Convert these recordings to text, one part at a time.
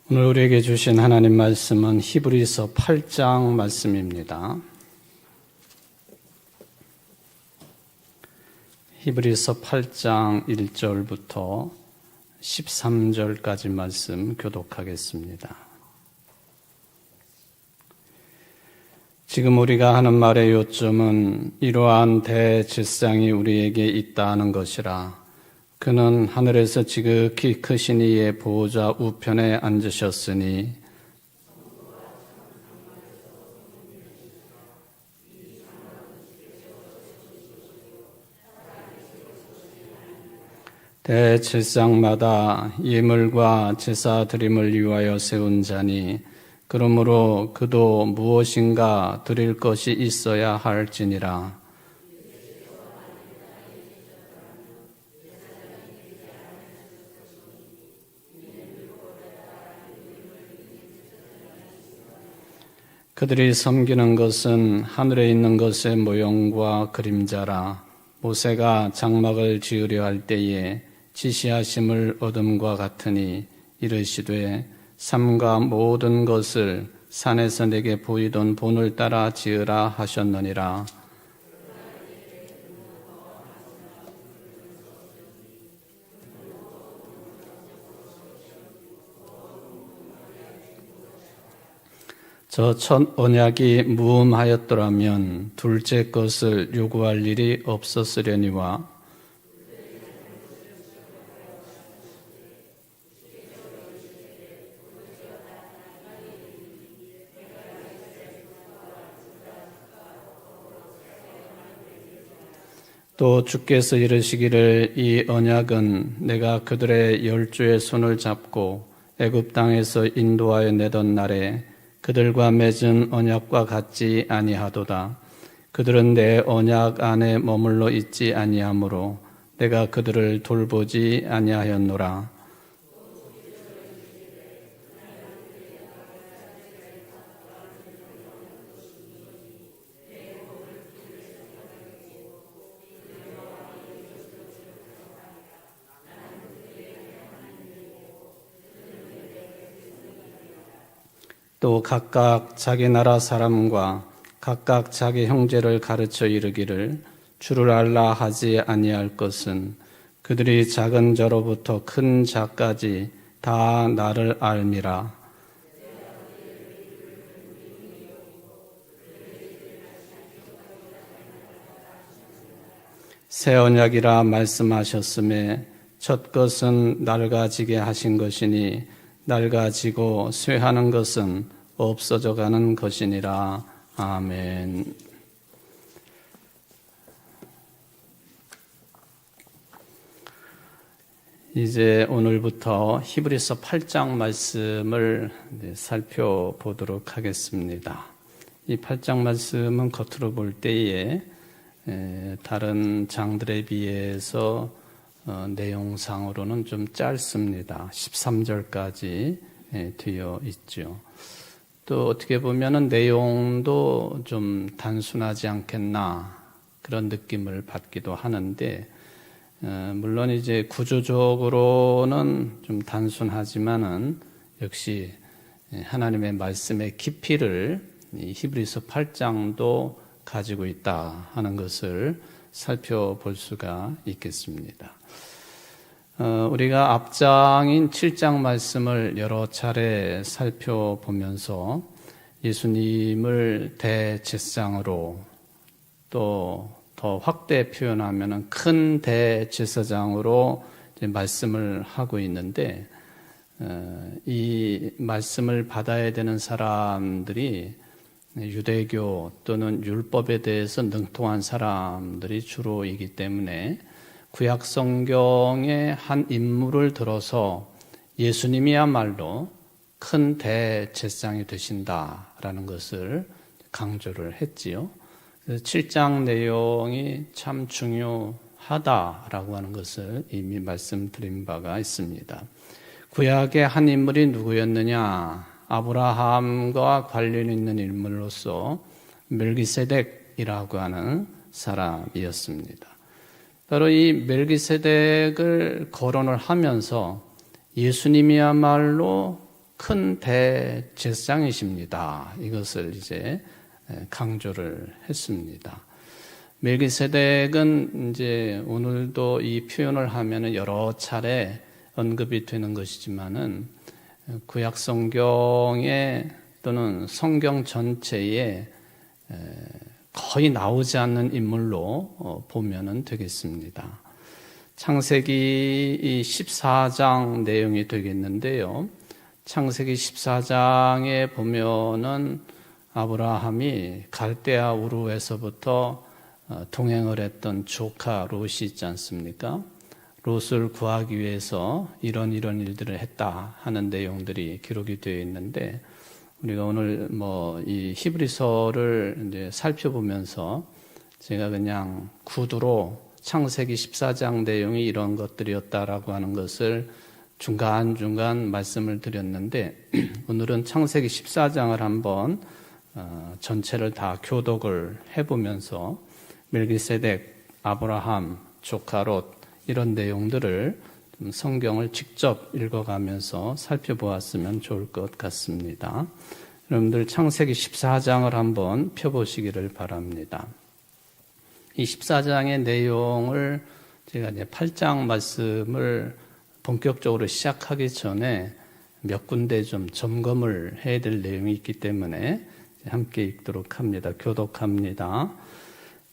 오늘 우리에게 주신 하나님 말씀은 히브리서 8장 말씀입니다. 히브리서 8장 1절부터 13절까지 말씀 교독하겠습니다. 지금 우리가 하는 말의 요점은 이러한 대제사장이 우리에게 있다는 것이라. 그는 하늘에서 지극히 크신 이의 보호자 우편에 앉으셨으니 대제사장마다 예물과 제사 드림을 위하여 세운 자니 그러므로 그도 무엇인가 드릴 것이 있어야 할지니라. 그들이 섬기는 것은 하늘에 있는 것의 모형과 그림자라. 모세가 장막을 지으려 할 때에 지시하심을 얻음과 같으니 이르시되 삼가 모든 것을 산에서 내게 보이던 본을 따라 지으라 하셨느니라. 저 첫 언약이 무음하였더라면 둘째 것을 요구할 일이 없었으려니와 또 주께서 이르시기를 이 언약은 내가 그들의 열조의 손을 잡고 애굽 땅에서 인도하여 내던 날에 그들과 맺은 언약과 같지 아니하도다. 그들은 내 언약 안에 머물러 있지 아니하므로 내가 그들을 돌보지 아니하였노라. 또 각각 자기 나라 사람과 각각 자기 형제를 가르쳐 이르기를 주를 알라 하지 아니할 것은 그들이 작은 자로부터 큰 자까지 다 나를 알미라. 새 언약이라 말씀하셨음에 첫 것은 낡아지게 하신 것이니 낡아지고 쇠하는 것은 없어져 가는 것이니라. 아멘. 이제 오늘부터 히브리서 8장 말씀을 살펴보도록 하겠습니다. 이 8장 말씀은 겉으로 볼 때에 다른 장들에 비해서 내용상으로는 좀 짧습니다. 13절까지 되어 있죠. 또 어떻게 보면은 내용도 좀 단순하지 않겠나 그런 느낌을 받기도 하는데 물론 이제 구조적으로는 좀 단순하지만은 역시 하나님의 말씀의 깊이를 이 히브리서 8장도 가지고 있다 하는 것을 살펴볼 수가 있겠습니다. 우리가 앞장인 7장 말씀을 여러 차례 살펴보면서 예수님을 대제사장으로 또 더 확대 표현하면 큰 대제사장으로 말씀을 하고 있는데 이 말씀을 받아야 되는 사람들이 유대교 또는 율법에 대해서 능통한 사람들이 주로이기 때문에 구약 성경의 한 인물을 들어서 예수님이야말로 큰 대제사장이 되신다라는 것을 강조를 했지요. 그래서 7장 내용이 참 중요하다라고 하는 것을 이미 말씀드린 바가 있습니다. 구약의 한 인물이 누구였느냐? 아브라함과 관련 있는 인물로서 멜기세덱이라고 하는 사람이었습니다. 바로 이 멜기세덱을 거론을 하면서 예수님이야말로 큰 대제사장이십니다. 이것을 이제 강조를 했습니다. 멜기세덱은 이제 오늘도 이 표현을 하면은 여러 차례 언급이 되는 것이지만은 구약 성경에 또는 성경 전체에 거의 나오지 않는 인물로 보면은 되겠습니다. 창세기 14장 내용이 되겠는데요. 창세기 14장에 보면은 아브라함이 갈대아 우르에서부터 동행을 했던 조카 롯이 있지 않습니까? 롯을 구하기 위해서 이런 일들을 했다 하는 내용들이 기록이 되어 있는데, 우리가 오늘 이 히브리서를 이제 살펴보면서 제가 그냥 구두로 창세기 14장 내용이 이런 것들이었다라고 하는 것을 중간중간 말씀을 드렸는데, 오늘은 창세기 14장을 한번 전체를 다 교독을 해보면서 멜기세덱, 아브라함, 조카 롯 이런 내용들을 성경을 직접 읽어가면서 살펴보았으면 좋을 것 같습니다. 여러분들 창세기 14장을 한번 펴보시기를 바랍니다. 이 14장의 내용을 제가 이제 8장 말씀을 본격적으로 시작하기 전에 몇 군데 좀 점검을 해야 될 내용이 있기 때문에 함께 읽도록 합니다. 교독합니다.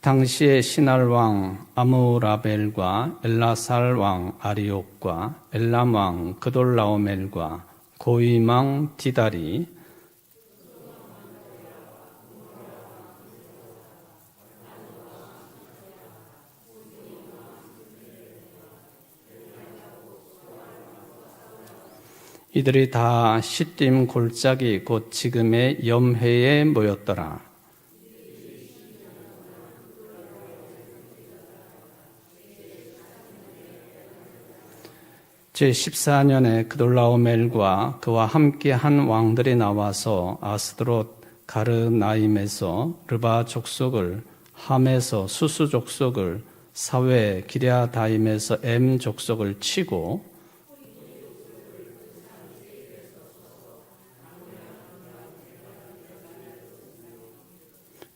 당시에 시날 왕 아무라벨과 엘라살 왕 아리옥과 엘람 왕 그돌라오멜과 고임 왕 디달이 이들이 다 시딤 골짜기 곧 지금의 염회에 모였더라. 제14년에 그돌라오멜과 그와 함께한 왕들이 나와서 아스드롯 가르나임에서 르바 족속을, 함에서 수수 족속을, 사웨 기랴다임에서 엠 족속을 치고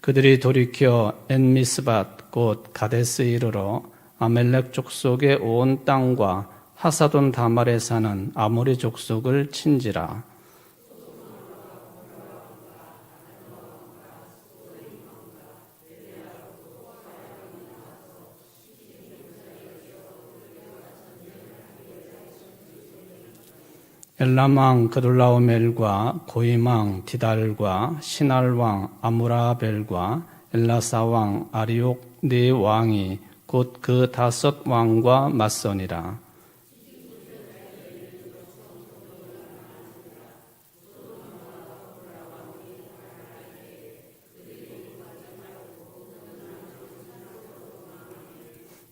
그들이 돌이켜 엔미스밧 곧 가데스 이르러 아멜렉 족속의 온 땅과 하사돈 다말에 사는 아모리 족속을 친지라. 엘람왕 그돌라오멜과 고임왕 디달과 시날왕 아무라벨과 엘라사왕 아리옥 네 왕이 곧 그 5 왕과 맞서니라.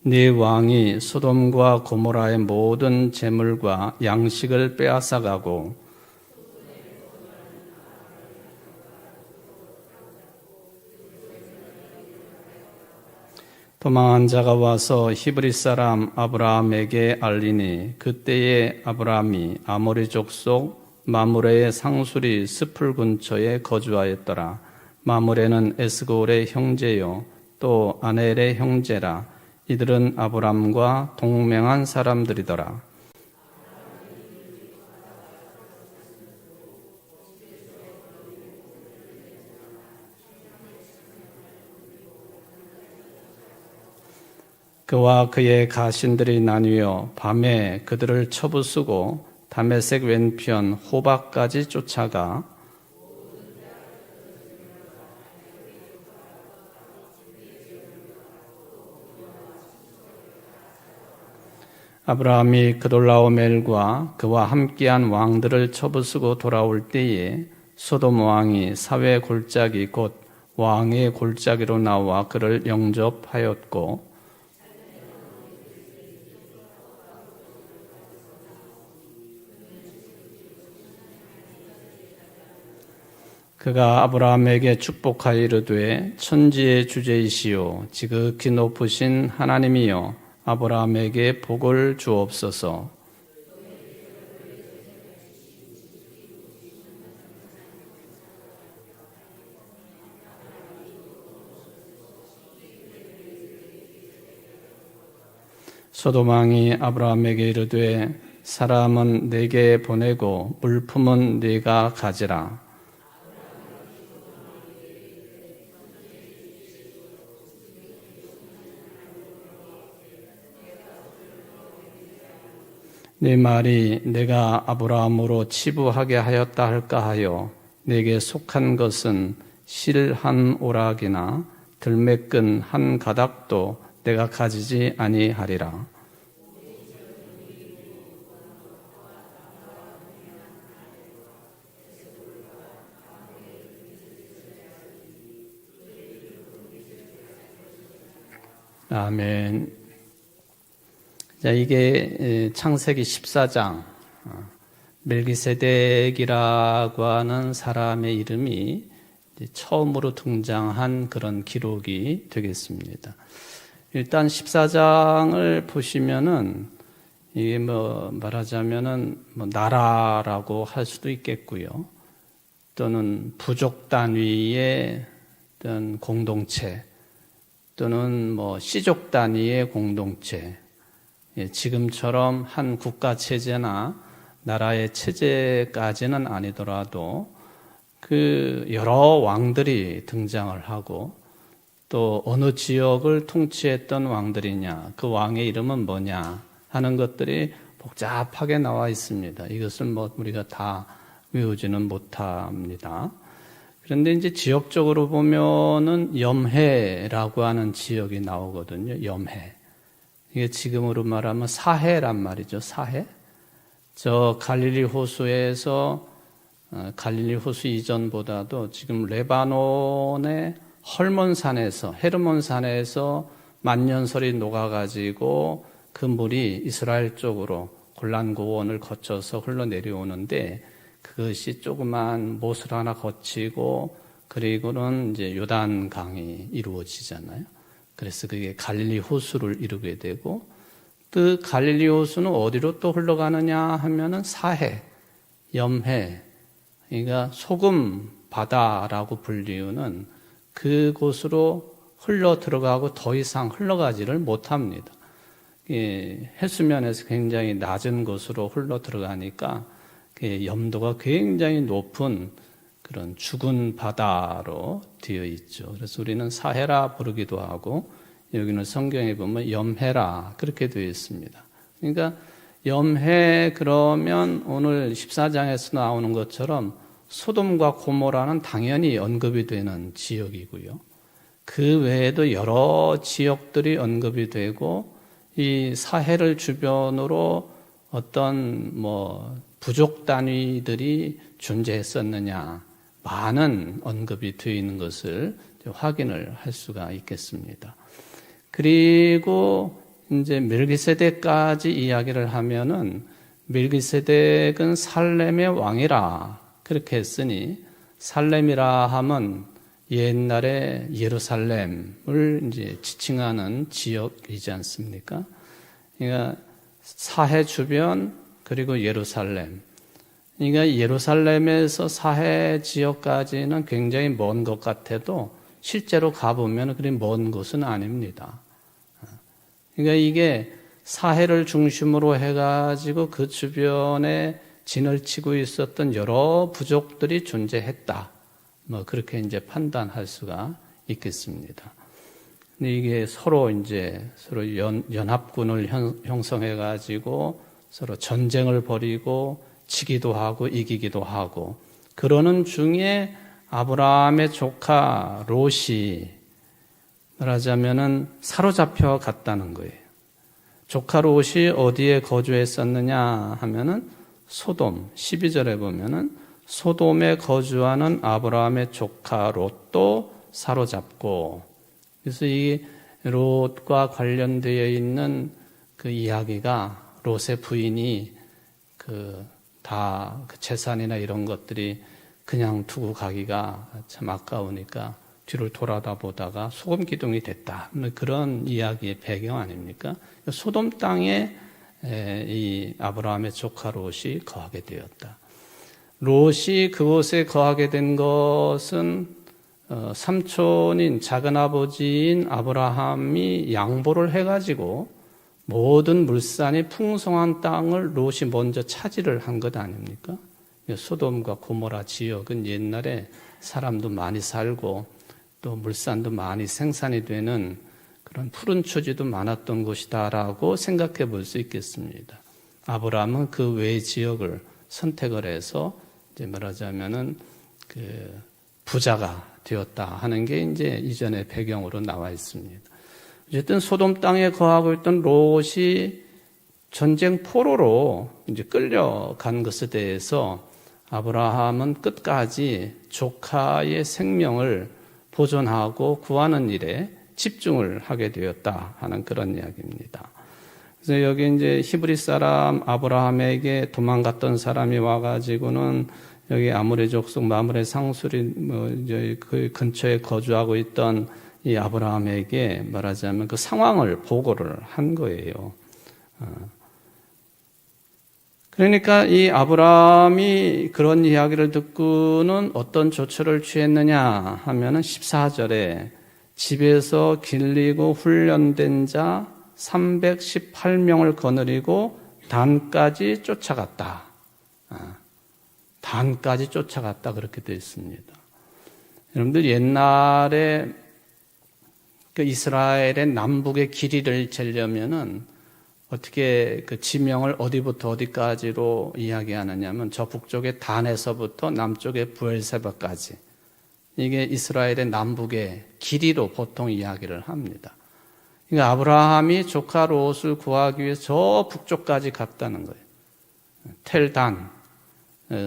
네 왕이 소돔과 고모라의 모든 재물과 양식을 빼앗아가고 도망한 자가 와서 히브리 사람 아브라함에게 알리니 그때에 아브라함이 아모리 족속 마므레의 상수리 스풀 근처에 거주하였더라. 마므레는 에스골의 형제요 또 아넬의 형제라. 이들은 아브람과 동맹한 사람들이더라. 그와 그의 가신들이 나뉘어 밤에 그들을 쳐부수고 다메섹 왼편 호박까지 쫓아가 아브라함이 그돌라오멜과 그와 함께한 왕들을 쳐부수고 돌아올 때에 소돔 왕이 사회 골짜기 곧 왕의 골짜기로 나와 그를 영접하였고 그가 아브라함에게 축복하여 이르되 천지의 주제이시오 지극히 높으신 하나님이여 아브라함에게 복을 주옵소서. 소돔 왕이 아브라함에게 이르되 사람은 내게 보내고 물품은 네가 가지라. 네 말이 내가 아브라함으로 치부하게 하였다 할까 하여 내게 속한 것은 실 한 오락이나 들매끈 한 가닥도 내가 가지지 아니하리라. 아멘. 자, 이게 창세기 14장 멜기세덱이라고 하는 사람의 이름이 처음으로 등장한 그런 기록이 되겠습니다. 일단 14장을 보시면은 이게 말하자면은 나라라고 할 수도 있겠고요. 또는 부족 단위의 어떤 공동체 또는 씨족 단위의 공동체, 지금처럼 한 국가 체제나 나라의 체제까지는 아니더라도 그 여러 왕들이 등장을 하고 또 어느 지역을 통치했던 왕들이냐, 그 왕의 이름은 뭐냐 하는 것들이 복잡하게 나와 있습니다. 이것을 우리가 다 외우지는 못합니다. 그런데 이제 지역적으로 보면은 염해라고 하는 지역이 나오거든요. 염해. 이게 지금으로 말하면 사해란 말이죠. 사해. 저 갈릴리 호수에서 갈릴리 호수 이전보다도 지금 레바논의 헐몬산에서 헤르몬산에서 만년설이 녹아가지고 그 물이 이스라엘 쪽으로 골란 고원을 거쳐서 흘러내려오는데 그것이 조그만 못을 하나 거치고 그리고는 이제 요단강이 이루어지잖아요. 그래서 그게 갈릴리 호수를 이루게 되고 그 갈릴리 호수는 어디로 또 흘러가느냐 하면은 사해, 염해, 그러니까 소금 바다라고 불리우는 그곳으로 흘러 들어가고 더 이상 흘러가지를 못합니다. 해수면에서 굉장히 낮은 곳으로 흘러 들어가니까 염도가 굉장히 높은 그런 죽은 바다로 되어 있죠. 그래서 우리는 사해라 부르기도 하고 여기는 성경에 보면 염해라 그렇게 되어 있습니다. 그러니까 염해 그러면 오늘 14장에서 나오는 것처럼 소돔과 고모라는 당연히 언급이 되는 지역이고요. 그 외에도 여러 지역들이 언급이 되고 이 사해를 주변으로 어떤 부족 단위들이 존재했었느냐 많은 언급이 되어 있는 것을 확인을 할 수가 있겠습니다. 그리고 이제 멜기세덱까지 이야기를 하면은 멜기세덱은 살렘의 왕이라 그렇게 했으니 살렘이라 하면 옛날에 예루살렘을 이제 지칭하는 지역이지 않습니까? 그러니까 사해 주변 그리고 예루살렘. 그러니까 예루살렘에서 사해 지역까지는 굉장히 먼 것 같아도 실제로 가보면 그리 먼 곳은 아닙니다. 그러니까 이게 사해를 중심으로 해가지고 그 주변에 진을 치고 있었던 여러 부족들이 존재했다. 그렇게 이제 판단할 수가 있겠습니다. 근데 이게 서로 연합군을 형성해가지고 서로 전쟁을 벌이고 지기도 하고 이기기도 하고 그러는 중에 아브라함의 조카 롯이 말하자면은 사로잡혀 갔다는 거예요. 조카 롯이 어디에 거주했었느냐 하면은 소돔 12절에 보면은 소돔에 거주하는 아브라함의 조카 롯도 사로잡고 그래서 이 롯과 관련되어 있는 그 이야기가 롯의 부인이 그 재산이나 이런 것들이 그냥 두고 가기가 참 아까우니까 뒤를 돌아다 보다가 소금 기둥이 됐다. 그런 이야기의 배경 아닙니까? 소돔 땅에 이 아브라함의 조카 롯이 거하게 되었다. 롯이 그곳에 거하게 된 것은 삼촌인 작은아버지인 아브라함이 양보를 해가지고 모든 물산이 풍성한 땅을 롯이 먼저 차지를 한 것 아닙니까? 소돔과 고모라 지역은 옛날에 사람도 많이 살고 또 물산도 많이 생산이 되는 그런 푸른 초지도 많았던 곳이다라고 생각해 볼 수 있겠습니다. 아브라함은 그 외 지역을 선택을 해서 이제 말하자면은 그 부자가 되었다 하는 게 이제 이전의 배경으로 나와 있습니다. 어쨌든 소돔 땅에 거하고 있던 롯이 전쟁 포로로 이제 끌려간 것에 대해서 아브라함은 끝까지 조카의 생명을 보존하고 구하는 일에 집중을 하게 되었다 하는 그런 이야기입니다. 그래서 여기 이제 히브리 사람 아브라함에게 도망갔던 사람이 와가지고는 여기 아모리 족속 마므레 상술이 이제 그 근처에 거주하고 있던 이 아브라함에게 말하자면 그 상황을 보고를 한 거예요. 그러니까 이 아브라함이 그런 이야기를 듣고는 어떤 조처를 취했느냐 하면은 14절에 집에서 길리고 훈련된 자 318명을 거느리고 단까지 쫓아갔다. 단까지 쫓아갔다 그렇게 되어 있습니다. 여러분들 옛날에 그 이스라엘의 남북의 길이를 재려면은 어떻게 그 지명을 어디부터 어디까지로 이야기하느냐면 저 북쪽의 단에서부터 남쪽의 브엘세바까지 이게 이스라엘의 남북의 길이로 보통 이야기를 합니다. 그러니까 아브라함이 조카 롯을 구하기 위해서 저 북쪽까지 갔다는 거예요. 텔단,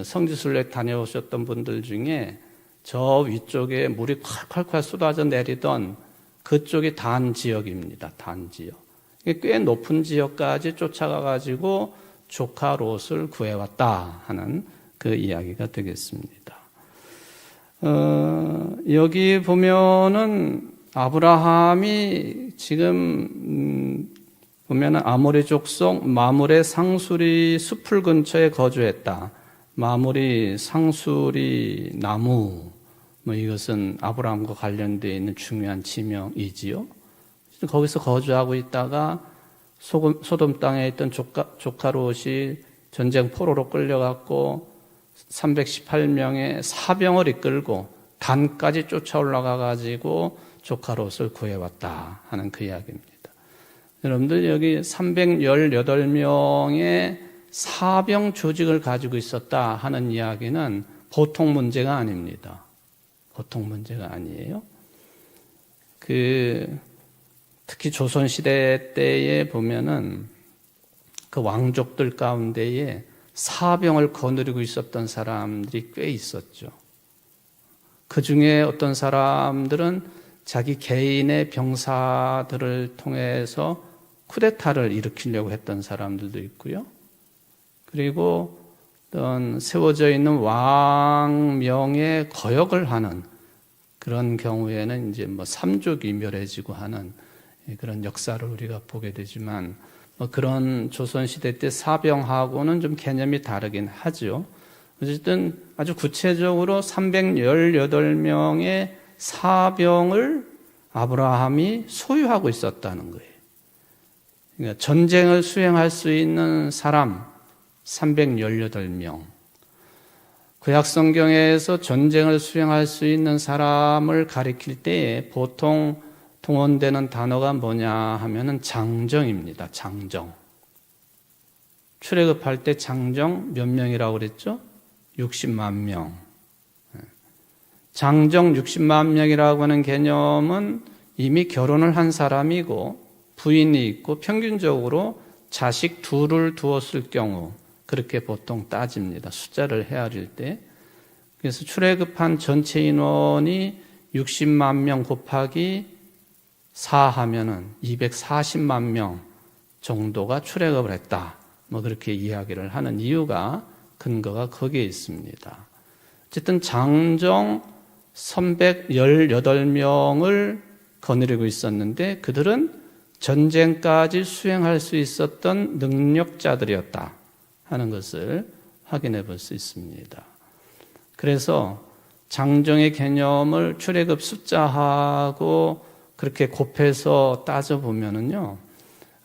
성지순례 다녀오셨던 분들 중에 저 위쪽에 물이 콸콸콸 쏟아져 내리던 그쪽이 단 지역입니다. 단 지역. 꽤 높은 지역까지 쫓아가가지고 조카 롯을 구해왔다 하는 그 이야기가 되겠습니다. 여기 보면은 아브라함이 지금 보면은 아모리 족속 마므레 상수리 숲을 근처에 거주했다. 마므리 상수리 나무 이것은 아브라함과 관련되어 있는 중요한 지명이지요. 거기서 거주하고 있다가 소돔 땅에 있던 조카 롯이 전쟁 포로로 끌려갔고 318명의 사병을 이끌고 단까지 쫓아 올라가 가지고 조카 롯을 구해왔다 하는 그 이야기입니다. 여러분들 여기 318명의 사병 조직을 가지고 있었다 하는 이야기는 보통 문제가 아닙니다. 보통 문제가 아니에요. 특히 조선시대 때에 보면은 그 왕족들 가운데에 사병을 거느리고 있었던 사람들이 꽤 있었죠. 그 중에 어떤 사람들은 자기 개인의 병사들을 통해서 쿠데타를 일으키려고 했던 사람들도 있고요. 그리고 어떤 세워져 있는 왕명에 거역을 하는 그런 경우에는 이제 삼족이 멸해지고 하는 그런 역사를 우리가 보게 되지만 그런 조선시대 때 사병하고는 좀 개념이 다르긴 하죠. 어쨌든 아주 구체적으로 318명의 사병을 아브라함이 소유하고 있었다는 거예요. 그러니까 전쟁을 수행할 수 있는 사람 318명. 구약성경에서 전쟁을 수행할 수 있는 사람을 가리킬 때에 보통 동원되는 단어가 뭐냐 하면은 장정입니다. 장정. 출애굽할 때 장정 몇 명이라고 그랬죠? 60만 명. 장정 60만 명이라고 하는 개념은 이미 결혼을 한 사람이고 부인이 있고 평균적으로 자식 둘을 두었을 경우 그렇게 보통 따집니다. 숫자를 헤아릴 때. 그래서 출애굽한 전체 인원이 60만 명 곱하기 4 하면은 240만 명 정도가 출애굽을 했다. 그렇게 이야기를 하는 이유가 근거가 거기에 있습니다. 어쨌든 장정 318명을 거느리고 있었는데 그들은 전쟁까지 수행할 수 있었던 능력자들이었다 하는 것을 확인해 볼 수 있습니다. 그래서 장정의 개념을 출애굽 숫자하고 그렇게 곱해서 따져보면은요,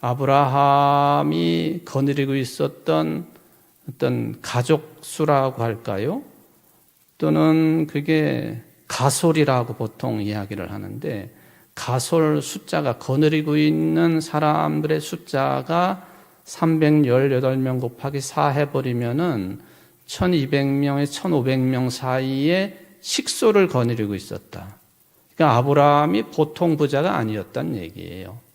아브라함이 거느리고 있었던 어떤 가족 수라고 할까요? 또는 그게 가솔이라고 보통 이야기를 하는데, 가솔 숫자가 거느리고 있는 사람들의 숫자가 318명 곱하기 4 해버리면은 1200명에 1500명 사이에 식소를 거느리고 있었다. 그러니까 아브라함이 보통 부자가 아니었단 얘기예요.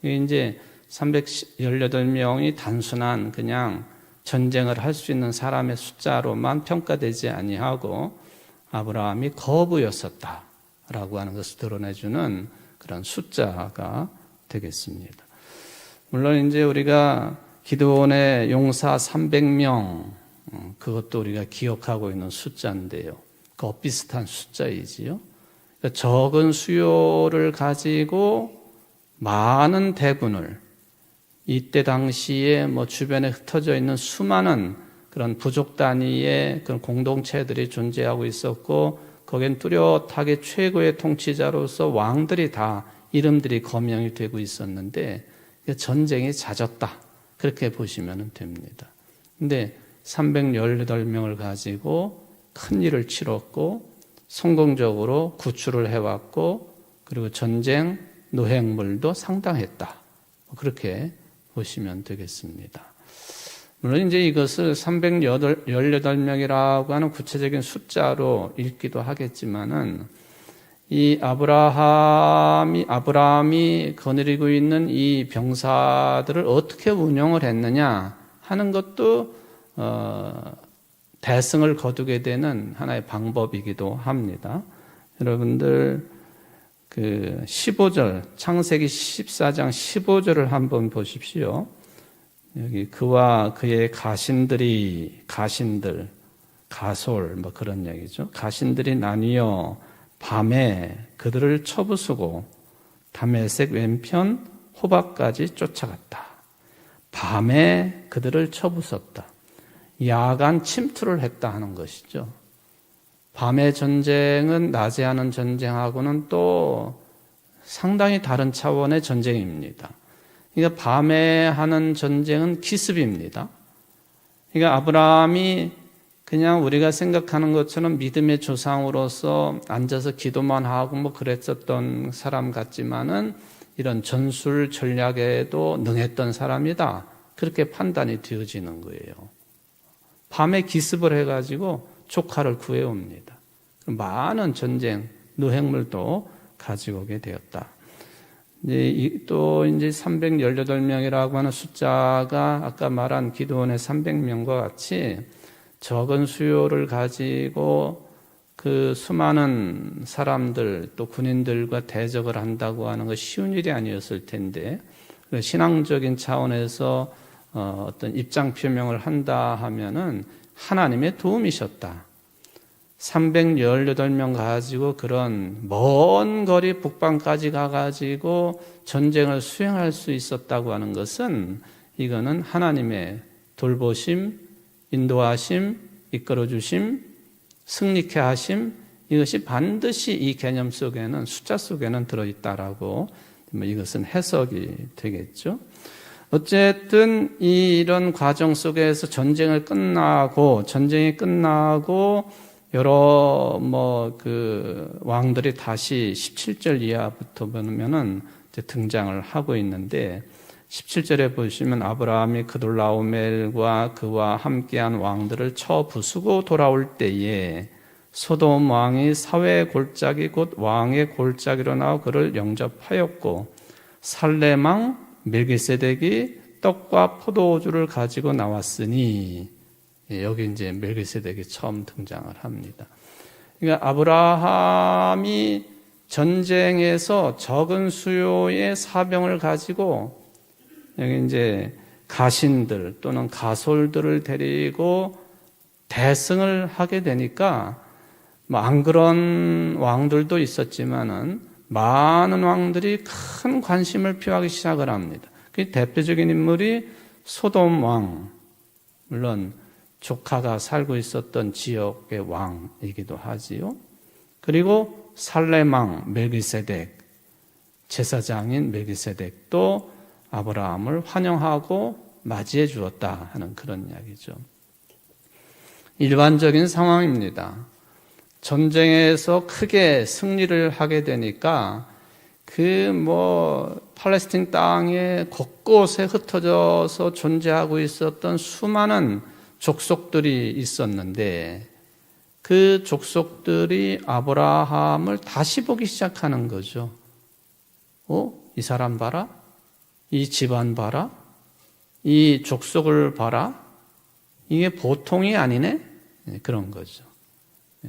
이제 318명이 단순한 그냥 전쟁을 할 수 있는 사람의 숫자로만 평가되지 아니하고 아브라함이 거부였었다라고 하는 것을 드러내주는 그런 숫자가 되겠습니다. 물론 이제 우리가 기드온의 용사 300명, 그것도 우리가 기억하고 있는 숫자인데요. 그 비슷한 숫자이지요. 그러니까 적은 수요를 가지고 많은 대군을, 이때 당시에 주변에 흩어져 있는 수많은 그런 부족 단위의 그런 공동체들이 존재하고 있었고, 거긴 뚜렷하게 최고의 통치자로서 왕들이 다 이름들이 거명이 되고 있었는데, 전쟁이 잦았다. 그렇게 보시면 됩니다. 근데 318명을 가지고 큰 일을 치렀고, 성공적으로 구출을 해왔고, 그리고 전쟁 노획물도 상당했다. 그렇게 보시면 되겠습니다. 물론 이제 이것을 318명이라고 하는 구체적인 숫자로 읽기도 하겠지만은, 이 아브라함이 거느리고 있는 이 병사들을 어떻게 운영을 했느냐 하는 것도 대승을 거두게 되는 하나의 방법이기도 합니다. 여러분들 그 15절, 창세기 14장 15절을 한번 보십시오. 여기 그와 그의 가신들, 가솔 그런 얘기죠. 가신들이 나뉘어 밤에 그들을 쳐부수고 다메섹 왼편 호박까지 쫓아갔다. 밤에 그들을 쳐부쉈다. 야간 침투를 했다 하는 것이죠. 밤의 전쟁은 낮에 하는 전쟁하고는 또 상당히 다른 차원의 전쟁입니다. 그러니까 밤에 하는 전쟁은 기습입니다. 그러니까 아브라함이 그냥 우리가 생각하는 것처럼 믿음의 조상으로서 앉아서 기도만 하고 그랬었던 사람 같지만은 이런 전술 전략에도 능했던 사람이다. 그렇게 판단이 되어지는 거예요. 밤에 기습을 해가지고 조카를 구해옵니다. 많은 전쟁, 노획물도 가지고 오게 되었다. 또 이제 318명이라고 하는 숫자가 아까 말한 기드온의 300명과 같이 적은 수요를 가지고 그 수많은 사람들 또 군인들과 대적을 한다고 하는 것이 쉬운 일이 아니었을 텐데, 신앙적인 차원에서 어떤 입장 표명을 한다 하면은 하나님의 도움이셨다. 318명 가지고 그런 먼 거리 북방까지 가가지고 전쟁을 수행할 수 있었다고 하는 것은, 이거는 하나님의 돌보심, 인도하심, 이끌어주심, 승리케 하심, 이것이 반드시 이 개념 속에는, 숫자 속에는 들어있다라고 이것은 해석이 되겠죠. 어쨌든 이런 과정 속에서 전쟁이 끝나고 여러 왕들이 다시 17절 이하부터 보면은 등장을 하고 있는데, 17절에 보시면 아브라함이 그돌라오멜과 그와 함께한 왕들을 쳐 부수고 돌아올 때에 소돔 왕이 사회의 골짜기 곧 왕의 골짜기로 나와 그를 영접하였고, 살렘 왕 멜기세덱이 떡과 포도주를 가지고 나왔으니, 여기 이제 멜기세덱이 처음 등장을 합니다. 그러니까 아브라함이 전쟁에서 적은 수요의 사병을 가지고 여기 이제 가신들 또는 가솔들을 데리고 대승을 하게 되니까, 안 그런 왕들도 있었지만은 많은 왕들이 큰 관심을 표하기 시작을 합니다. 그 대표적인 인물이 소돔 왕, 물론 조카가 살고 있었던 지역의 왕이기도 하지요. 그리고 살렘 왕 멜기세덱, 제사장인 멜기세덱도 아브라함을 환영하고 맞이해 주었다 하는 그런 이야기죠. 일반적인 상황입니다. 전쟁에서 크게 승리를 하게 되니까 팔레스틴 땅에 곳곳에 흩어져서 존재하고 있었던 수많은 족속들이 있었는데 그 족속들이 아브라함을 다시 보기 시작하는 거죠. 이 사람 봐라? 이 집안 봐라? 이 족속을 봐라? 이게 보통이 아니네? 그런 거죠.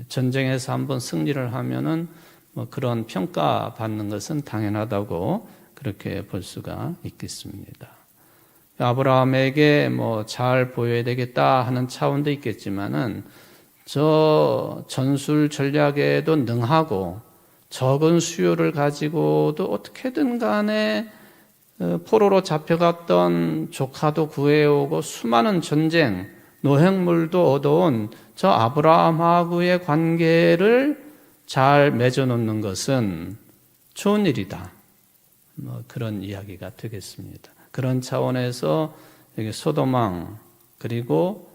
전쟁에서 한번 승리를 하면은 그런 평가받는 것은 당연하다고 그렇게 볼 수가 있겠습니다. 아브라함에게 잘 보여야 되겠다 하는 차원도 있겠지만은 저 전술 전략에도 능하고 적은 수요를 가지고도 어떻게든 간에 포로로 잡혀갔던 조카도 구해오고 수많은 전쟁, 노획물도 얻어온 저 아브라함하고의 관계를 잘 맺어놓는 것은 좋은 일이다. 그런 이야기가 되겠습니다. 그런 차원에서 여기 소돔왕 그리고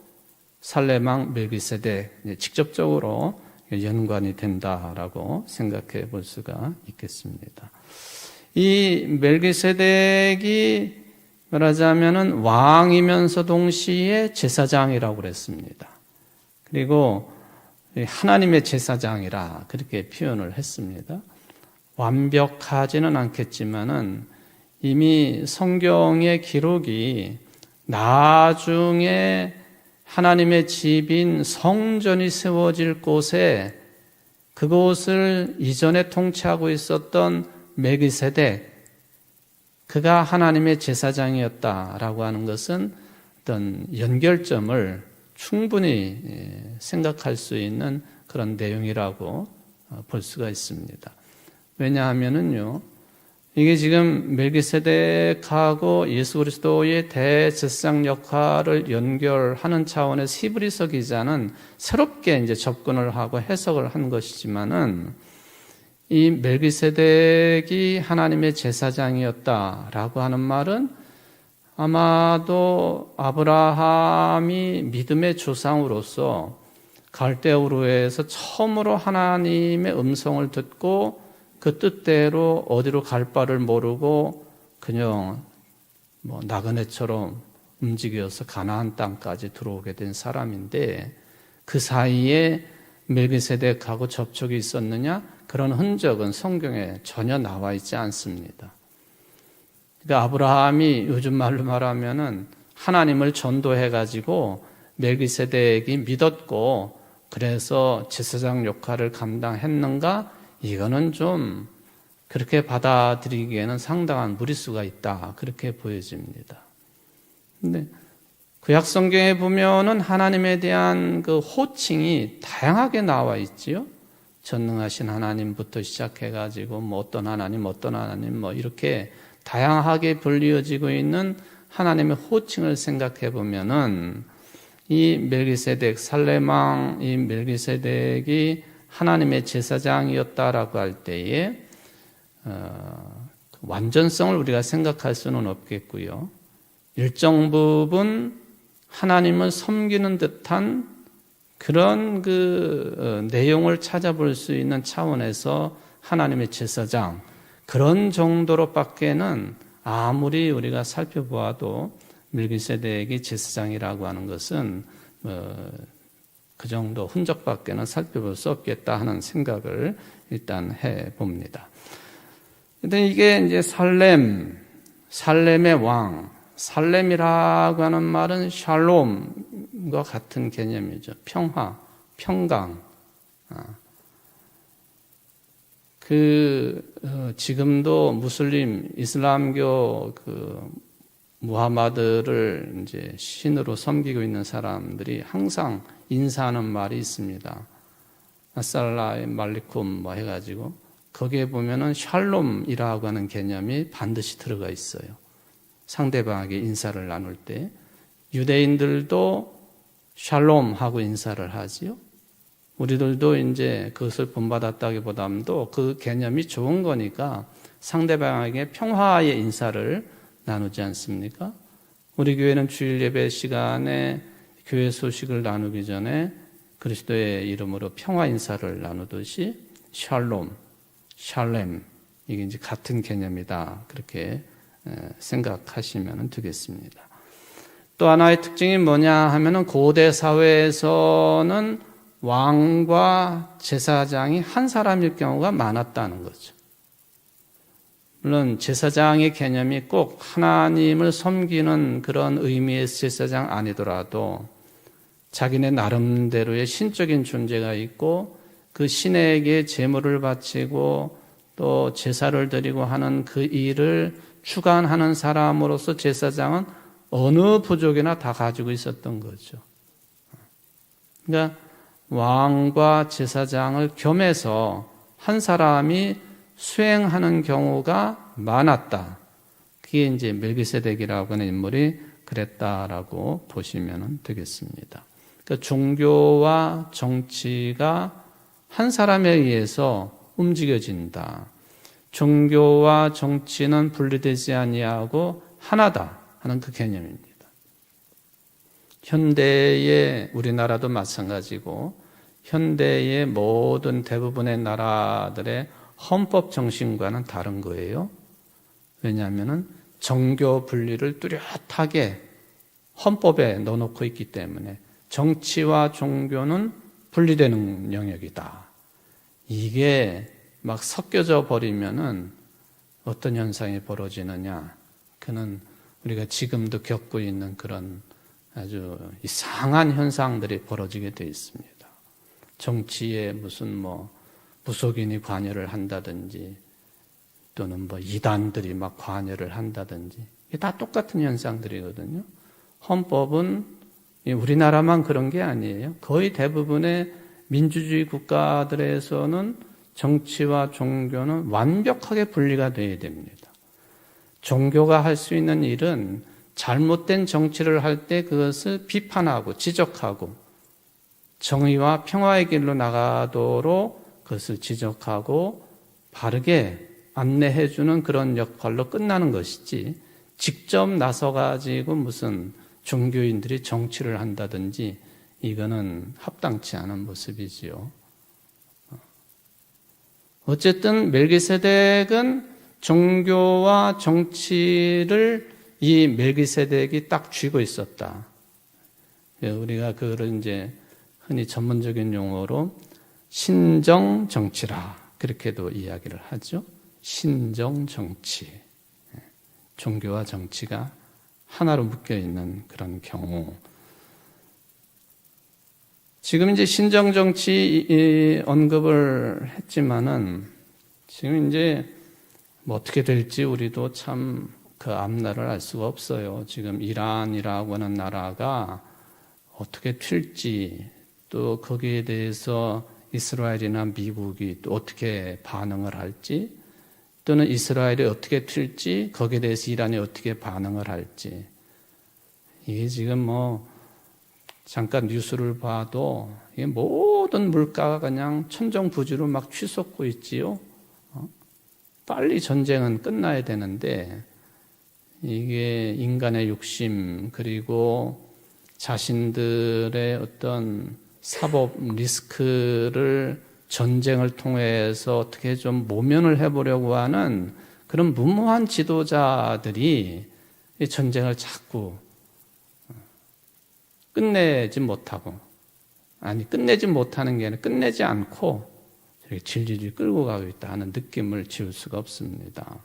살렘왕 멜기세덱 직접적으로 연관이 된다라고 생각해 볼 수가 있겠습니다. 이 멜기세덱이 말하자면은 왕이면서 동시에 제사장이라고 그랬습니다. 그리고 하나님의 제사장이라 그렇게 표현을 했습니다. 완벽하지는 않겠지만은 이미 성경의 기록이 나중에 하나님의 집인 성전이 세워질 곳에 그곳을 이전에 통치하고 있었던 멜기세덱, 그가 하나님의 제사장이었다라고 하는 것은 어떤 연결점을 충분히 생각할 수 있는 그런 내용이라고 볼 수가 있습니다. 왜냐하면은요, 이게 지금 멜기세덱하고 예수 그리스도의 대제사장 역할을 연결하는 차원에서 히브리서 기자는 새롭게 이제 접근을 하고 해석을 한 것이지만은 이 멜기세덱이 하나님의 제사장이었다라고 하는 말은 아마도 아브라함이 믿음의 조상으로서 갈대우르에서 처음으로 하나님의 음성을 듣고 그 뜻대로 어디로 갈 바를 모르고 그냥 나그네처럼 움직여서 가나안 땅까지 들어오게 된 사람인데 그 사이에 멜기세덱하고 접촉이 있었느냐? 그런 흔적은 성경에 전혀 나와 있지 않습니다. 그러니까 아브라함이 요즘 말로 말하면은 하나님을 전도해가지고 멜기세덱이 믿었고 그래서 제사장 역할을 감당했는가? 이거는 좀 그렇게 받아들이기에는 상당한 무리수가 있다. 그렇게 보여집니다. 근데 구약 성경에 보면은 하나님에 대한 그 호칭이 다양하게 나와 있지요. 전능하신 하나님부터 시작해가지고 어떤 하나님 이렇게 다양하게 불리어지고 있는 하나님의 호칭을 생각해 보면은 이 멜기세덱 살렘왕 이 멜기세덱이 하나님의 제사장이었다라고 할 때에 완전성을 우리가 생각할 수는 없겠고요. 일정 부분 하나님을 섬기는 듯한 그런 내용을 찾아볼 수 있는 차원에서 하나님의 제사장 그런 정도로밖에는 아무리 우리가 살펴보아도 멜기세덱이 제사장이라고 하는 것은 그 정도 흔적밖에는 살펴볼 수 없겠다 하는 생각을 일단 해 봅니다. 근데 이게 이제 살렘의 왕, 살렘이라고 하는 말은 샬롬과 같은 개념이죠. 평화, 평강. 지금도 무슬림, 이슬람교 무하마드를 이제 신으로 섬기고 있는 사람들이 항상 인사하는 말이 있습니다. 아살라의 말리쿰 해가지고 거기에 보면은 샬롬이라고 하는 개념이 반드시 들어가 있어요. 상대방에게 인사를 나눌 때 유대인들도 샬롬하고 인사를 하지요. 우리들도 이제 그것을 본받았다기보다도 그 개념이 좋은 거니까 상대방에게 평화의 인사를 나누지 않습니까? 우리 교회는 주일 예배 시간에 교회 소식을 나누기 전에 그리스도의 이름으로 평화 인사를 나누듯이 샬롬, 샬렘, 이게 이제 같은 개념이다. 그렇게 생각하시면 되겠습니다. 또 하나의 특징이 뭐냐 하면은 고대 사회에서는 왕과 제사장이 한 사람일 경우가 많았다는 거죠. 물론 제사장의 개념이 꼭 하나님을 섬기는 그런 의미의 제사장 아니더라도 자기네 나름대로의 신적인 존재가 있고 그 신에게 제물을 바치고 또 제사를 드리고 하는 그 일을 주관하는 사람으로서 제사장은 어느 부족이나 다 가지고 있었던 거죠. 그러니까 왕과 제사장을 겸해서 한 사람이 수행하는 경우가 많았다. 그게 이제 멜기세덱이라고 하는 인물이 그랬다라고 보시면 되겠습니다. 그러니까 종교와 정치가 한 사람에 의해서 움직여진다. 종교와 정치는 분리되지 아니하고 하나다 하는 그 개념입니다. 현대의 우리나라도 마찬가지고 현대의 모든 대부분의 나라들의 헌법 정신과는 다른 거예요. 왜냐하면 정교 분리를 뚜렷하게 헌법에 넣어놓고 있기 때문에 정치와 종교는 분리되는 영역이다. 이게 막 섞여져 버리면은 어떤 현상이 벌어지느냐? 그는 우리가 지금도 겪고 있는 그런 아주 이상한 현상들이 벌어지게 되어 있습니다. 정치에 무슨 무속인이 관여를 한다든지 또는 이단들이 막 관여를 한다든지 이게 다 똑같은 현상들이거든요. 헌법은 우리나라만 그런 게 아니에요. 거의 대부분의 민주주의 국가들에서는 정치와 종교는 완벽하게 분리가 되어야 됩니다. 종교가 할 수 있는 일은 잘못된 정치를 할 때 그것을 비판하고 지적하고 정의와 평화의 길로 나가도록 그것을 지적하고 바르게 안내해주는 그런 역할로 끝나는 것이지 직접 나서가지고 무슨 종교인들이 정치를 한다든지 이거는 합당치 않은 모습이지요. 어쨌든 멜기세덱은 종교와 정치를 이 멜기세덱이 딱 쥐고 있었다. 우리가 그걸 이제 흔히 전문적인 용어로 신정 정치라 그렇게도 이야기를 하죠. 신정 정치. 종교와 정치가 하나로 묶여 있는 그런 경우. 지금 이제 신정 정치 언급을 했지만은 지금 이제 어떻게 될지 우리도 참 그 앞날을 알 수가 없어요. 지금 이란이라고 하는 나라가 어떻게 튈지 또 거기에 대해서 이스라엘이나 미국이 또 어떻게 반응을 할지 또는 이스라엘이 어떻게 튈지 거기에 대해서 이란이 어떻게 반응을 할지 이게 지금 잠깐 뉴스를 봐도 이게 모든 물가가 그냥 천정부지로 막 치솟고 있지요. 빨리 전쟁은 끝나야 되는데 이게 인간의 욕심 그리고 자신들의 어떤 사법 리스크를 전쟁을 통해서 어떻게 좀 모면을 해보려고 하는 그런 무모한 지도자들이 이 전쟁을 자꾸 끝내지 못하고 끝내지 못하는 게 아니라 끝내지 않고 질질 끌고 가고 있다 하는 느낌을 지울 수가 없습니다.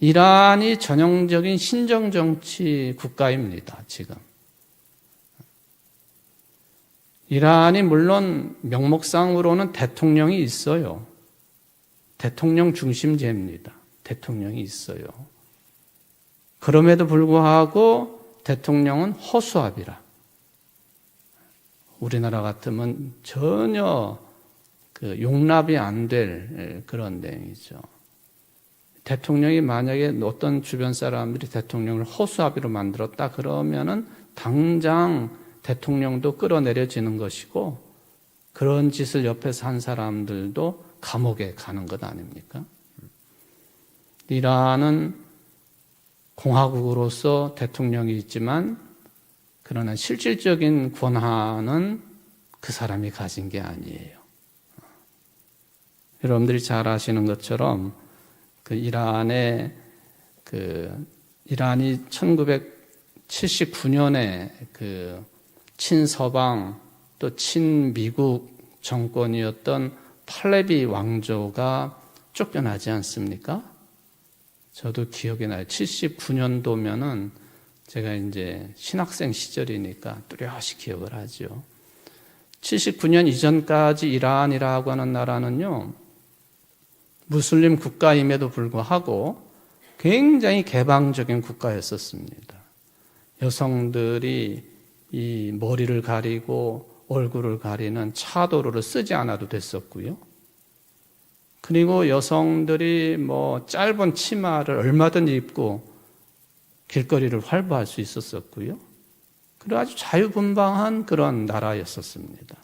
이란이 전형적인 신정정치 국가입니다. 지금 이란이 물론 명목상으로는 대통령이 있어요. 대통령 중심제입니다. 대통령이 있어요. 그럼에도 불구하고 대통령은 허수아비라. 우리나라 같으면 전혀 용납이 안 될 그런 내용이죠. 대통령이 만약에 어떤 주변 사람들이 대통령을 허수아비로 만들었다 그러면은 당장 대통령도 끌어내려지는 것이고 그런 짓을 옆에서 한 사람들도 감옥에 가는 것 아닙니까? 이란은 공화국으로서 대통령이 있지만 그러나 실질적인 권한은 그 사람이 가진 게 아니에요. 여러분들이 잘 아시는 것처럼 이란이 1979년에 친서방 또 친미국 정권이었던 팔레비 왕조가 쫓겨나지 않습니까? 저도 기억이 나요. 79년도면은 제가 이제 신학생 시절이니까 뚜렷이 기억을 하죠. 79년 이전까지 이란이라고 하는 나라는요, 무슬림 국가임에도 불구하고 굉장히 개방적인 국가였었습니다. 여성들이 이 머리를 가리고 얼굴을 가리는 차도를 쓰지 않아도 됐었고요. 그리고 여성들이 짧은 치마를 얼마든 입고 길거리를 활보할 수 있었었고요. 그리고 아주 자유분방한 그런 나라였었습니다.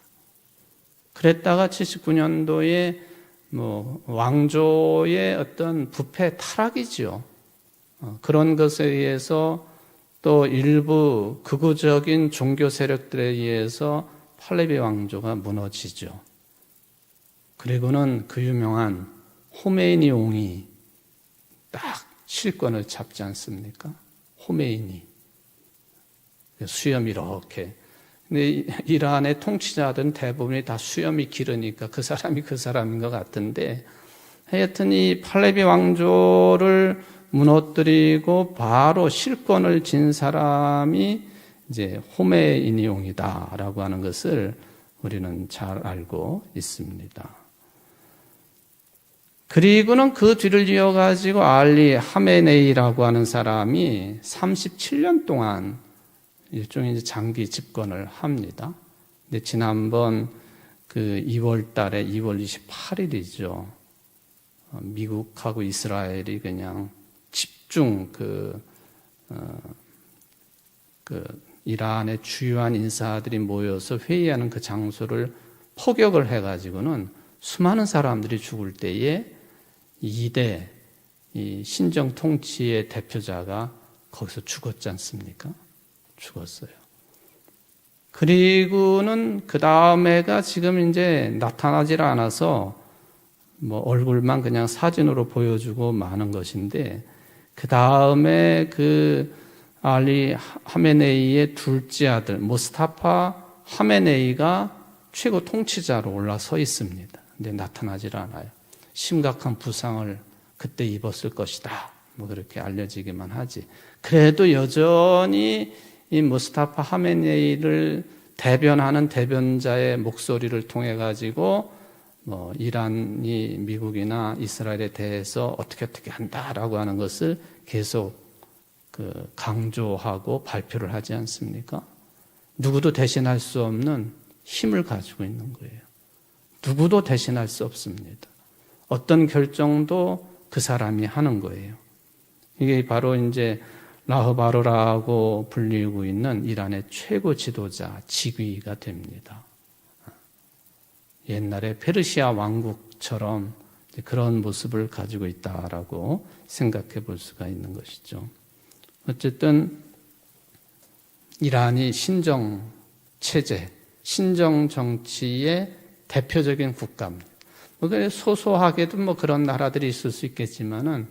그랬다가 79년도에 왕조의 어떤 부패 타락이죠. 그런 것에 의해서 또 일부 극우적인 종교 세력들에 의해서 팔레비 왕조가 무너지죠. 그리고는 그 유명한 호메이니 옹이 딱 실권을 잡지 않습니까? 호메이니. 수염이 이렇게. 근데 이란의 통치자들은 대부분이 다 수염이 기르니까 그 사람이 그 사람인 것 같은데, 하여튼 이 팔레비 왕조를 무너뜨리고 바로 실권을 쥔 사람이 이제 호메이니용이다라고 하는 것을 우리는 잘 알고 있습니다. 그리고는 그 뒤를 이어가지고 알리 하메네이라고 하는 사람이 37년 동안 일종의 이제 장기 집권을 합니다. 근데 지난번 2월 달에 2월 28일이죠. 미국하고 이스라엘이 그냥 집중 이란의 주요한 인사들이 모여서 회의하는 그 장소를 포격을 해가지고는 수많은 사람들이 죽을 때에 2대 이 신정 통치의 대표자가 거기서 죽었지 않습니까? 죽었어요. 그리고는 그 다음에가 지금 이제 나타나질 않아서 얼굴만 그냥 사진으로 보여주고 마는 것인데, 그 다음에 알리 하메네이의 둘째 아들 모스타파 하메네이가 최고 통치자로 올라서 있습니다. 근데 나타나질 않아요. 심각한 부상을 그때 입었을 것이다. 그렇게 알려지기만 하지. 그래도 여전히 이 무스타파 하메네이를 대변하는 대변자의 목소리를 통해 가지고 이란이 미국이나 이스라엘에 대해서 어떻게 한다라고 하는 것을 계속 강조하고 발표를 하지 않습니까? 누구도 대신할 수 없는 힘을 가지고 있는 거예요. 누구도 대신할 수 없습니다. 어떤 결정도 그 사람이 하는 거예요. 이게 바로 이제 라흐바르라고 불리고 있는 이란의 최고 지도자, 직위가 됩니다. 옛날에 페르시아 왕국처럼 그런 모습을 가지고 있다라고 생각해 볼 수가 있는 것이죠. 어쨌든 이란이 신정 체제, 신정 정치의 대표적인 국가입니다. 소소하게도 그런 나라들이 있을 수 있겠지만은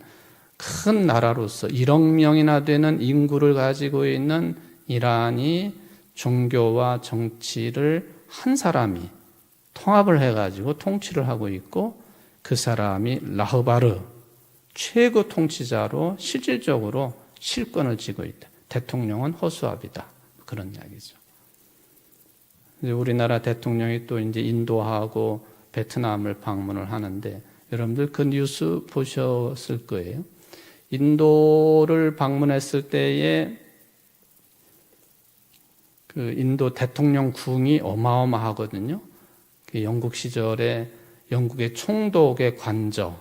큰 나라로서 1억 명이나 되는 인구를 가지고 있는 이란이 종교와 정치를 한 사람이 통합을 해가지고 통치를 하고 있고, 그 사람이 라흐바르 최고 통치자로 실질적으로 실권을 쥐고 있다. 대통령은 허수아비다. 그런 이야기죠. 이제 우리나라 대통령이 또 이제 인도하고 베트남을 방문을 하는데, 여러분들 그 뉴스 보셨을 거예요. 인도를 방문했을 때에 인도 대통령 궁이 어마어마하거든요. 영국 시절에 영국의 총독의 관저,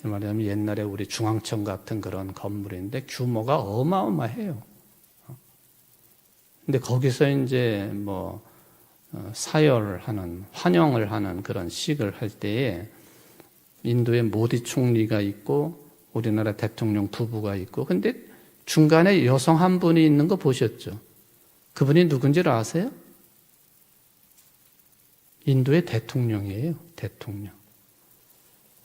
말하자면 옛날에 우리 중앙청 같은 그런 건물인데 규모가 어마어마해요. 근데 거기서 이제 사열을 하는, 환영을 하는 그런 식을 할 때에 인도의 모디 총리가 있고 우리나라 대통령 부부가 있고, 근데 중간에 여성 한 분이 있는 거 보셨죠? 그분이 누군지를 아세요? 인도의 대통령이에요. 대통령.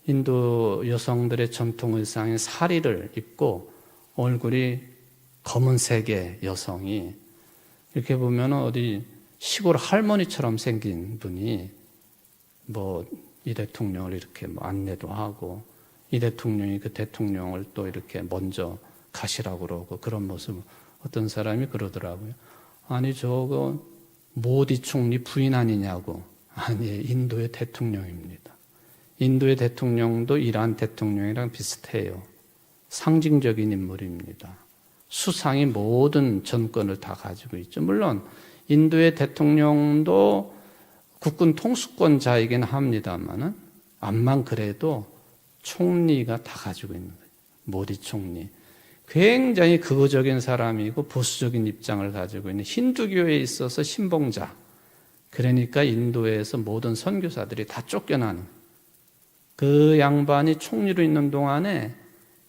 인도 여성들의 전통 의상인 사리를 입고 얼굴이 검은색의 여성이, 이렇게 보면 어디 시골 할머니처럼 생긴 분이 이 대통령을 이렇게 안내도 하고, 이 대통령이 그 대통령을 또 이렇게 먼저 가시라고 그러고, 그런 모습. 어떤 사람이 그러더라고요. 아니, 저거 모디 총리 부인 아니냐고. 아니, 인도의 대통령입니다. 인도의 대통령도 이란 대통령이랑 비슷해요. 상징적인 인물입니다. 수상이 모든 정권을 다 가지고 있죠. 물론 인도의 대통령도 국군 통수권자이긴 합니다만은, 암만 그래도 총리가 다 가지고 있는 거예요. 모디 총리. 굉장히 극우적인 사람이고 보수적인 입장을 가지고 있는, 힌두교에 있어서 신봉자. 그러니까 인도에서 모든 선교사들이 다 쫓겨나는, 그 양반이 총리로 있는 동안에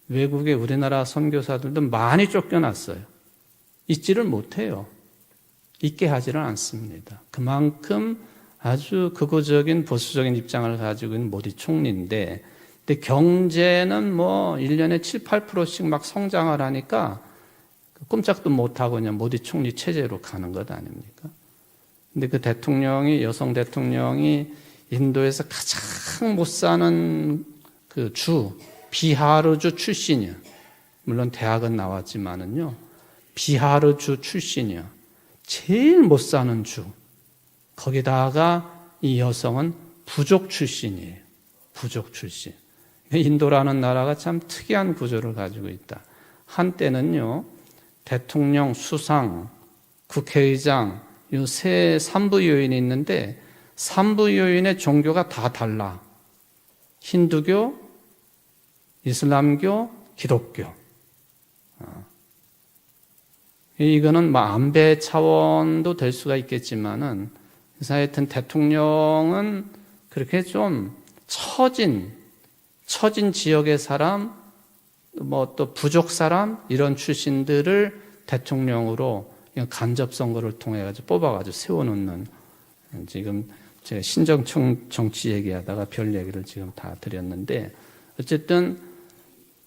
외국의 우리나라 선교사들도 많이 쫓겨났어요. 있지를 못해요. 있게 하지를 않습니다. 그만큼 아주 극우적인 보수적인 입장을 가지고 있는 모디 총리인데, 근데 경제는 1년에 7, 8%씩 막 성장을 하니까 꼼짝도 못하고 그냥 모디 총리 체제로 가는 것 아닙니까? 근데 그 대통령이, 여성 대통령이 인도에서 가장 못 사는 그 주, 비하르주 출신이야. 물론 대학은 나왔지만은요, 비하르주 출신이야. 제일 못 사는 주. 거기다가 이 여성은 부족 출신이에요. 부족 출신. 인도라는 나라가 참 특이한 구조를 가지고 있다. 한때는요, 대통령, 수상, 국회의장, 이 세 삼부 요인이 있는데, 삼부 요인의 종교가 다 달라. 힌두교, 이슬람교, 기독교. 이거는 안배 차원도 될 수가 있겠지만은, 그래서 하여튼 대통령은 그렇게 좀 처진 지역의 사람, 또 부족 사람, 이런 출신들을 대통령으로 간접 선거를 통해 가지고 뽑아가지고 세워놓는, 지금 제가 신정 정치 얘기하다가 별 얘기를 지금 다 드렸는데, 어쨌든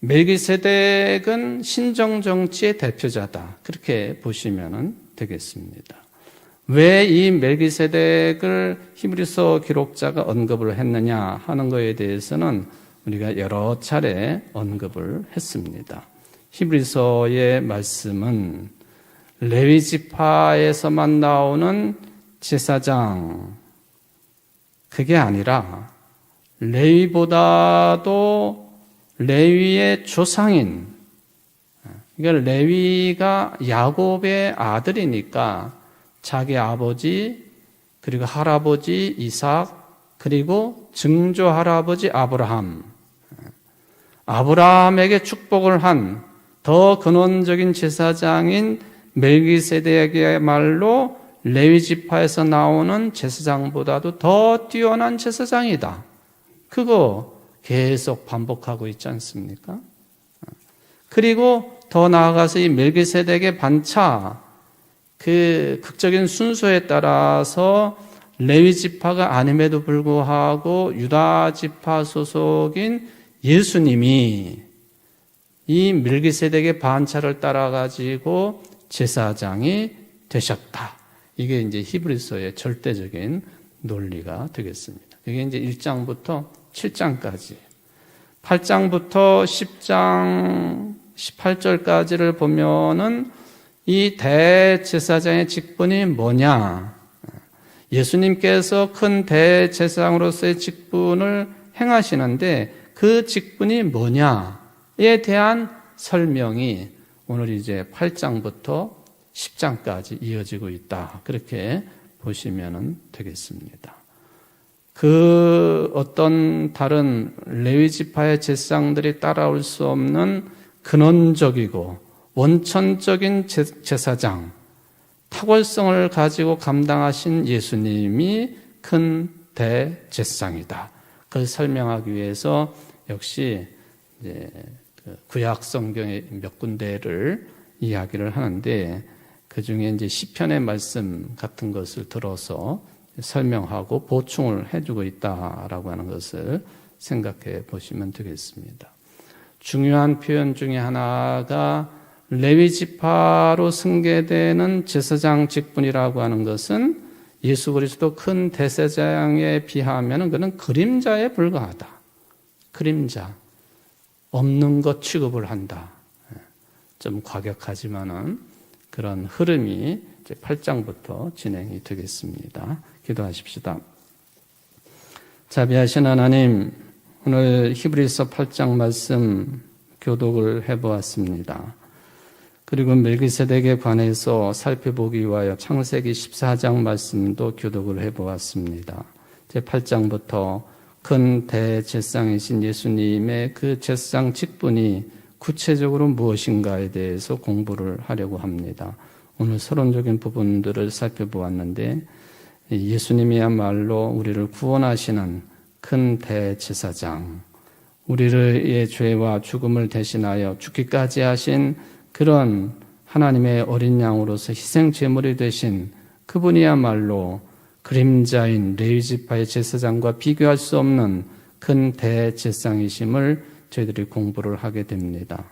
멜기세덱은 신정 정치의 대표자다. 그렇게 보시면 되겠습니다. 왜 이 멜기세덱을 히브리서 기록자가 언급을 했느냐 하는 것에 대해서는 우리가 여러 차례 언급을 했습니다. 히브리서의 말씀은 레위 지파에서만 나오는 제사장, 그게 아니라 레위보다도 레위의 조상인, 그러니까 레위가 야곱의 아들이니까 자기 아버지, 그리고 할아버지 이삭, 그리고 증조 할아버지 아브라함에게 축복을 한 더 근원적인 제사장인 멜기세덱이야말로 레위 지파에서 나오는 제사장보다도 더 뛰어난 제사장이다. 그거 계속 반복하고 있지 않습니까? 그리고 더 나아가서 이 멜기세덱의 반차, 그 극적인 순서에 따라서 레위 지파가 아님에도 불구하고 유다 지파 소속인 예수님이 이 멜기세덱의 반차를 따라 가지고 제사장이 되셨다. 이게 이제 히브리서의 절대적인 논리가 되겠습니다. 이게 이제 1장부터 7장까지, 8장부터 10장 18절까지를 보면은 이 대제사장의 직분이 뭐냐? 예수님께서 큰 대제사장으로서의 직분을 행하시는데 그 직분이 뭐냐에 대한 설명이 오늘 이제 8장부터 10장까지 이어지고 있다. 그렇게 보시면 되겠습니다. 그 어떤 다른 레위 지파의 제사장들이 따라올 수 없는 근원적이고 원천적인 제사장, 탁월성을 가지고 감당하신 예수님이 큰 대제사장이다. 그걸 설명하기 위해서 역시 이제 구약 성경의 몇 군데를 이야기를 하는데 그 중에 이제 시편의 말씀 같은 것을 들어서 설명하고 보충을 해주고 있다라고 하는 것을 생각해 보시면 되겠습니다. 중요한 표현 중에 하나가 레위 지파로 승계되는 제사장 직분이라고 하는 것은 예수 그리스도 큰 대제사장에 비하면 그는 그림자에 불과하다. 그림자, 없는 것 취급을 한다. 좀 과격하지만은 그런 흐름이 이제 8장부터 진행이 되겠습니다. 기도하십시다. 자비하신 하나님, 오늘 히브리서 8장 말씀 교독을 해보았습니다. 그리고 멜기세덱에 관해서 살펴보기 위하여 창세기 14장 말씀도 교독을 해보았습니다. 제 8장부터 큰 대제사장이신 예수님의 그 제사장 직분이 구체적으로 무엇인가에 대해서 공부를 하려고 합니다. 오늘 서론적인 부분들을 살펴보았는데 예수님이야말로 우리를 구원하시는 큰 대제사장, 우리의 죄와 죽음을 대신하여 죽기까지 하신 그런 하나님의 어린 양으로서 희생 제물이 되신 그분이야말로 그림자인 레위 지파의 제사장과 비교할 수 없는 큰 대제사장이심을 저희들이 공부를 하게 됩니다.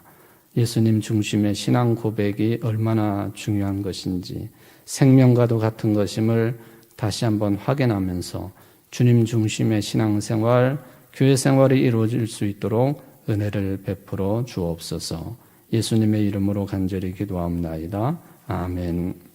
예수님 중심의 신앙 고백이 얼마나 중요한 것인지, 생명과도 같은 것임을 다시 한번 확인하면서 주님 중심의 신앙생활, 교회 생활이 이루어질 수 있도록 은혜를 베풀어 주옵소서. 예수님의 이름으로 간절히 기도합나이다. 아멘.